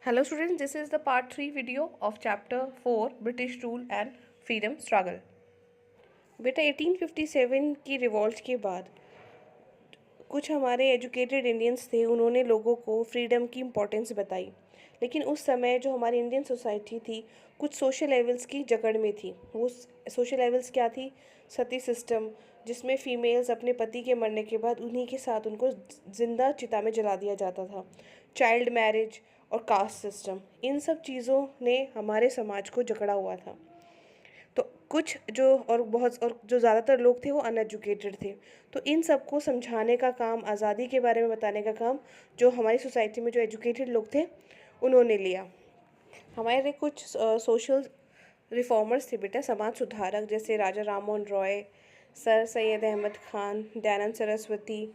Hello students, this is the part 3 video of chapter 4 British Rule and Freedom Struggle। बेटा 1857 की revolt के बाद कुछ हमारे एजुकेटेड इंडियंस थे, उन्होंने लोगों को फ्रीडम की इम्पोर्टेंस बताई। लेकिन उस समय जो हमारी इंडियन सोसाइटी थी कुछ सोशल लेवल्स की जकड़ में थी। वो सोशल लेवल्स क्या थी? सती सिस्टम, जिसमें फ़ीमेल्स अपने पति के मरने के बाद उन्हीं के साथ उनको ज़िंदा चिता में जला दिया जाता था। चाइल्ड मैरिज और कास्ट सिस्टम, इन सब चीज़ों ने हमारे समाज को जकड़ा हुआ था। तो कुछ और जो ज़्यादातर लोग थे वो अनएजुकेटेड थे। तो इन सबको समझाने का काम, आज़ादी के बारे में बताने का काम जो हमारी सोसाइटी में जो एजुकेटेड लोग थे उन्होंने लिया। हमारे कुछ सोशल रिफॉर्मर्स थे बेटा, समाज सुधारक, जैसे राजा राम मोहन रॉय, सर सैयद अहमद खान, दयानंद सरस्वती,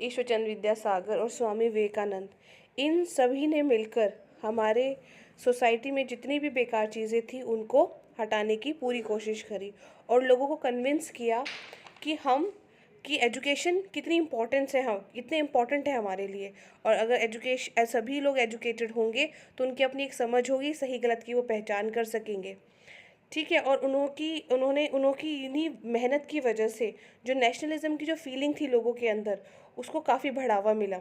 ईश्वरचंद्र विद्यासागर और स्वामी विवेकानंद। इन सभी ने मिलकर हमारे सोसाइटी में जितनी भी बेकार चीज़ें थी उनको हटाने की पूरी कोशिश करी और लोगों को कन्विंस किया कि एजुकेशन कितनी इम्पोर्टेंस है, हम कितने इम्पोर्टेंट है हमारे लिए। और अगर एजुकेशन सभी लोग एजुकेटेड होंगे तो उनकी अपनी एक समझ होगी, सही गलत की वो पहचान कर सकेंगे। ठीक है। और उन्होंने इन्हीं मेहनत की वजह से जो नेशनलिज्म की जो फीलिंग थी लोगों के अंदर उसको काफ़ी बढ़ावा मिला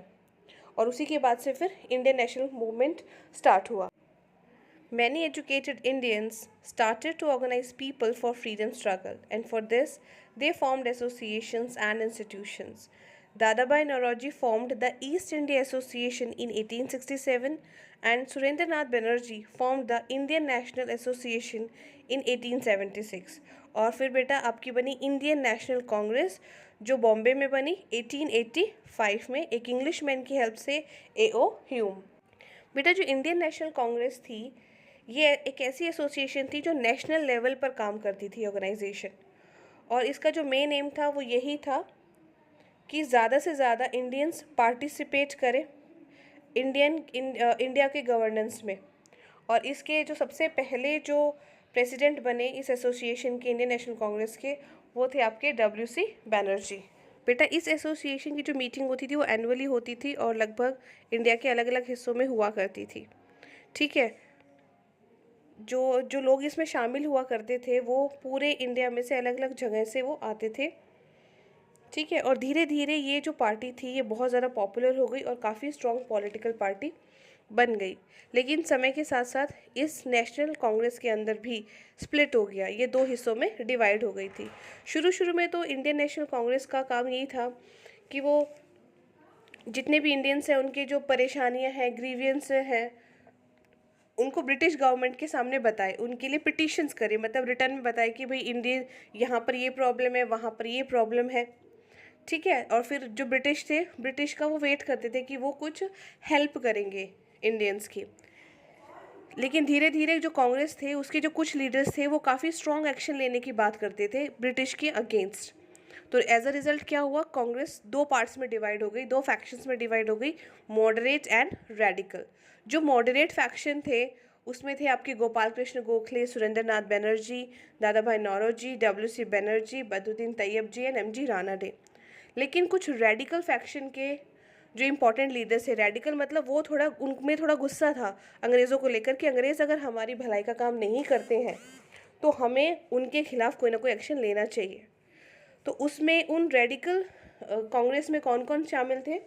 और उसी के बाद से फिर इंडियन नेशनल मूवमेंट स्टार्ट हुआ। Many educated Indians started to organize people for freedom struggle, and for this they formed associations and institutions. Dadabhai Naoroji formed the East India Association in 1867 and Surendranath Banerjee formed the Indian National Association in 1876। और फिर बेटा आपकी बनी Indian national Congress जो बॉम्बे में बनी 1885 में एक इंग्लिश मैन की हेल्प से, A.O. ह्यूम। बेटा जो इंडियन नेशनल कांग्रेस थी ये एक ऐसी एसोसिएशन थी जो नेशनल लेवल पर काम करती थी, ऑर्गेनाइजेशन। और इसका जो मेन एम था वो यही था कि ज़्यादा से ज़्यादा इंडियंस पार्टिसिपेट करें इंडिया के गवर्नेंस में। और इसके जो सबसे पहले जो प्रेसिडेंट बने इस एसोसिएशन के, इंडियन नेशनल कांग्रेस के, वो थे आपके W.C. बैनर्जी। बेटा इस एसोसिएशन की जो मीटिंग होती थी वो एनुअली होती थी और लगभग इंडिया के अलग अलग हिस्सों में हुआ करती थी। ठीक है। जो जो लोग इसमें शामिल हुआ करते थे वो पूरे इंडिया में से अलग अलग जगह से वो आते थे। ठीक है। और धीरे धीरे ये जो पार्टी थी ये बहुत ज़्यादा पॉपुलर हो गई और काफ़ी स्ट्रॉन्ग पॉलिटिकल पार्टी बन गई। लेकिन समय के साथ साथ इस नेशनल कांग्रेस के अंदर भी स्प्लिट हो गया, ये दो हिस्सों में डिवाइड हो गई थी। शुरू में तो इंडियन नेशनल कांग्रेस का काम यही था कि वो जितने भी इंडियंस हैं उनकी जो परेशानियां हैं, ग्रीवियंस हैं, उनको ब्रिटिश गवर्नमेंट के सामने बताए, उनके लिए पिटिशंस करे, मतलब रिटर्न में बताए कि भाई इंडियन यहाँ पर ये प्रॉब्लम है, वहाँ पर ये प्रॉब्लम है। ठीक है। और फिर जो ब्रिटिश थे, ब्रिटिश का वो वेट करते थे कि वो कुछ हेल्प करेंगे इंडियंस की। लेकिन धीरे धीरे जो कांग्रेस थे उसके जो कुछ लीडर्स थे वो काफ़ी स्ट्रॉन्ग एक्शन लेने की बात करते थे ब्रिटिश के अगेंस्ट। तो एज अ रिजल्ट क्या हुआ, कांग्रेस दो पार्ट्स में डिवाइड हो गई, दो फैक्शंस में डिवाइड हो गई, मॉडरेट एंड रेडिकल। जो मॉडरेट फैक्शन थे उसमें थे आपके Gopal Krishna Gokhale, Surendranath Banerjee, Dada Bhai Naoroji, W.C. Banerjee, Badruddin Tyabji and M.G. Ranade. लेकिन कुछ रेडिकल फैक्शन के जो इंपॉर्टेंट लीडर्स है, रेडिकल मतलब वो थोड़ा, उनमें थोड़ा गुस्सा था अंग्रेज़ों को लेकर कि अंग्रेज़ अगर हमारी भलाई का काम नहीं करते हैं तो हमें उनके खिलाफ कोई ना कोई एक्शन लेना चाहिए। तो उसमें उन रेडिकल कांग्रेस में कौन कौन शामिल थे,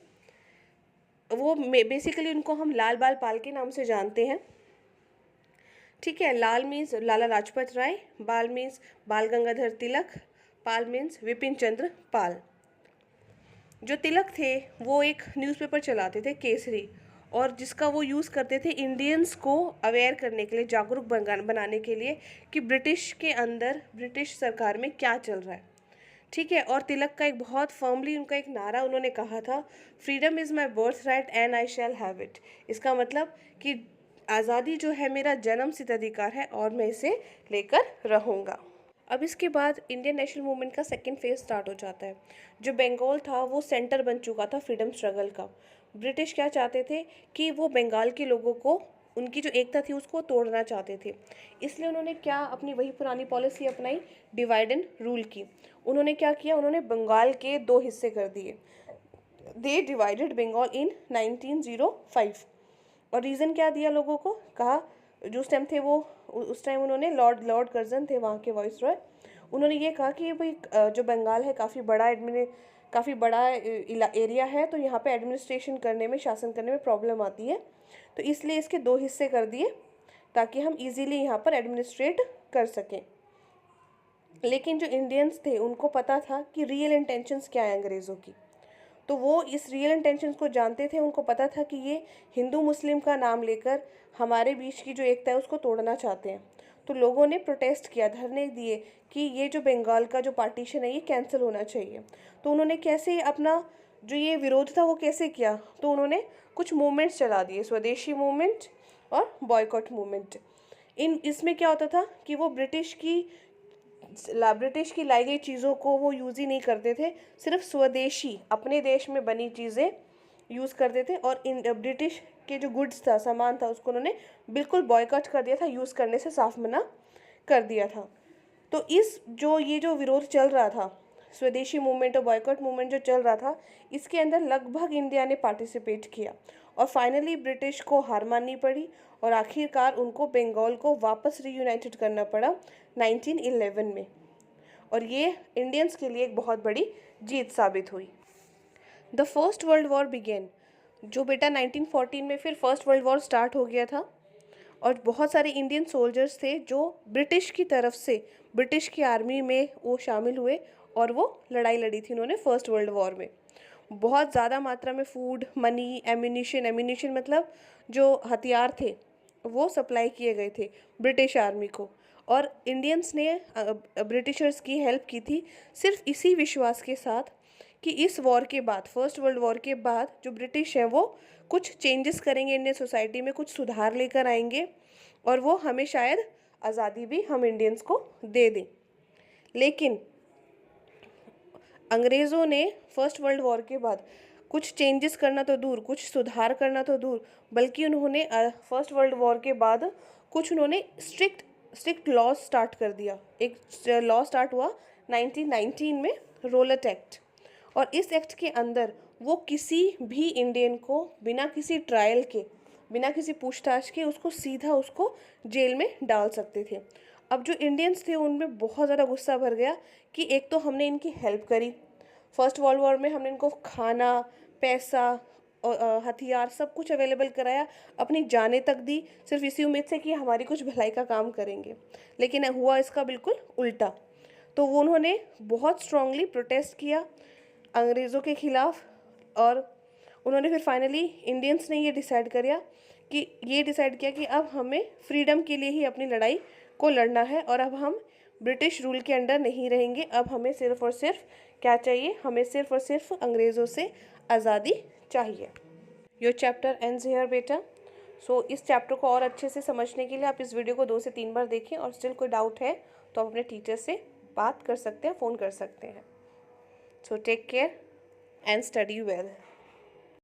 वो बेसिकली उनको हम लाल बाल पाल के नाम से जानते हैं। ठीक है। लाल मीन्स लाला लाजपत राय, बाल मीन्स बाल गंगाधर तिलक, पाल मीन्स विपिन चंद्र पाल। जो तिलक थे वो एक न्यूज़पेपर चलाते थे, केसरी, और जिसका वो यूज़ करते थे इंडियंस को अवेयर करने के लिए, जागरूक बनाने के लिए कि ब्रिटिश के अंदर, ब्रिटिश सरकार में क्या चल रहा है। ठीक है। और तिलक का एक बहुत फर्मली उनका एक नारा उन्होंने कहा था, freedom is my birth right and I shall have it. इसका मतलब कि आज़ादी जो है मेरा जन्म सिद्ध अधिकार है और मैं इसे लेकर रहूँगा। अब इसके बाद इंडियन नेशनल मूवमेंट का सेकेंड फेज स्टार्ट हो जाता है। जो बंगाल था वो सेंटर बन चुका था फ्रीडम स्ट्रगल का। ब्रिटिश क्या चाहते थे कि वो बंगाल के लोगों को, उनकी जो एकता थी उसको तोड़ना चाहते थे। इसलिए उन्होंने क्या अपनी वही पुरानी पॉलिसी अपनाई, डिवाइड एंड रूल की। उन्होंने क्या किया, उन्होंने बंगाल के दो हिस्से कर दिए। दे डिवाइडेड बंगाल इन 1905। और रीज़न क्या दिया लोगों को, कहा जो उस टाइम थे वो, उस टाइम उन्होंने लॉर्ड कर्जन थे वहाँ के वाइसरॉय, उन्होंने ये कहा कि भाई जो बंगाल है काफ़ी बड़ा एरिया है, तो यहाँ पे एडमिनिस्ट्रेशन करने में, शासन करने में प्रॉब्लम आती है, तो इसलिए इसके 2 हिस्से कर दिए ताकि हम इजीली यहाँ पर एडमिनिस्ट्रेट कर सकें। लेकिन जो इंडियंस थे उनको पता था कि रियल इंटेंशंस क्या है अंग्रेज़ों की, तो वो इस रियल इंटेंशंस को जानते थे। उनको पता था कि ये हिंदू मुस्लिम का नाम लेकर हमारे बीच की जो एकता है उसको तोड़ना चाहते हैं। तो लोगों ने प्रोटेस्ट किया, धरने दिए कि ये जो बंगाल का जो पार्टीशन है ये कैंसिल होना चाहिए। तो उन्होंने कैसे अपना जो ये विरोध था वो कैसे किया, तो उन्होंने कुछ मूवमेंट्स चला दिए, स्वदेशी मूवमेंट और बॉयकॉट मूवमेंट। इसमें क्या होता था कि वो ब्रिटिश की लाई गई चीज़ों को वो यूज़ ही नहीं करते थे, सिर्फ स्वदेशी अपने देश में बनी चीज़ें यूज़ करते थे, और इन ब्रिटिश के जो गुड्स था, सामान था, उसको उन्होंने बिल्कुल बॉयकॉट कर दिया था, यूज़ करने से साफ मना कर दिया था। तो ये जो विरोध चल रहा था, स्वदेशी मूवमेंट और बॉयकॉट मूवमेंट जो चल रहा था, इसके अंदर लगभग इंडिया ने पार्टिसिपेट किया, और फाइनली ब्रिटिश को हार माननी पड़ी, और आखिरकार उनको बंगाल को वापस रीयूनाइटेड करना पड़ा 1911 में, और ये इंडियंस के लिए एक बहुत बड़ी जीत साबित हुई। The first world war began, जो बेटा 1914 में फिर फर्स्ट वर्ल्ड वॉर स्टार्ट हो गया था, और बहुत सारे इंडियन सोल्जर्स थे जो ब्रिटिश की तरफ से ब्रिटिश की आर्मी में वो शामिल हुए, और वो लड़ाई लड़ी थी उन्होंने फर्स्ट वर्ल्ड वॉर में। बहुत ज़्यादा मात्रा में फूड, मनी, एम्यूनिशन मतलब जो हथियार थे वो सप्लाई किए गए थे ब्रिटिश आर्मी को, और इंडियंस ने ब्रिटिशर्स की हेल्प की थी सिर्फ इसी विश्वास के साथ कि इस वॉर के बाद, फर्स्ट वर्ल्ड वॉर के बाद, जो ब्रिटिश हैं वो कुछ चेंजेस करेंगे इंडियन सोसाइटी में, कुछ सुधार लेकर आएंगे, और वो हमें शायद आज़ादी भी हम इंडियंस को दे दें। लेकिन अंग्रेज़ों ने फर्स्ट वर्ल्ड वॉर के बाद कुछ चेंजेस करना तो दूर, कुछ सुधार करना तो दूर, बल्कि उन्होंने फर्स्ट वर्ल्ड वॉर के बाद कुछ उन्होंने स्ट्रिक्ट लॉ स्टार्ट कर दिया। एक लॉ स्टार्ट हुआ 1919 में, रोलेट एक्ट, और इस एक्ट के अंदर वो किसी भी इंडियन को बिना किसी ट्रायल के, बिना किसी पूछताछ के उसको जेल में डाल सकते थे। अब जो इंडियंस थे उनमें बहुत ज़्यादा गुस्सा भर गया कि एक तो हमने इनकी हेल्प करी, फर्स्ट वर्ल्ड वॉर में हमने इनको खाना, पैसा और हथियार सब कुछ अवेलेबल कराया, अपनी जानें तक दी, सिर्फ इसी उम्मीद से कि हमारी कुछ भलाई का काम करेंगे, लेकिन हुआ इसका बिल्कुल उल्टा। तो वो उन्होंने बहुत स्ट्रांगली प्रोटेस्ट किया अंग्रेज़ों के ख़िलाफ़, और उन्होंने फिर फाइनली इंडियंस ने ये डिसाइड किया कि अब हमें फ्रीडम के लिए ही अपनी लड़ाई को लड़ना है, और अब हम ब्रिटिश रूल के अंडर नहीं रहेंगे। अब हमें सिर्फ़ और सिर्फ क्या चाहिए, हमें सिर्फ़ और सिर्फ अंग्रेज़ों से आज़ादी चाहिए। योर चैप्टर एंड्स हियर बेटा। सो इस चैप्टर को और अच्छे से समझने के लिए आप इस वीडियो को 2 से 3 बार देखें, और स्टिल कोई डाउट है तो आप अपने टीचर से बात कर सकते हैं, फ़ोन कर सकते हैं। So take care and study well.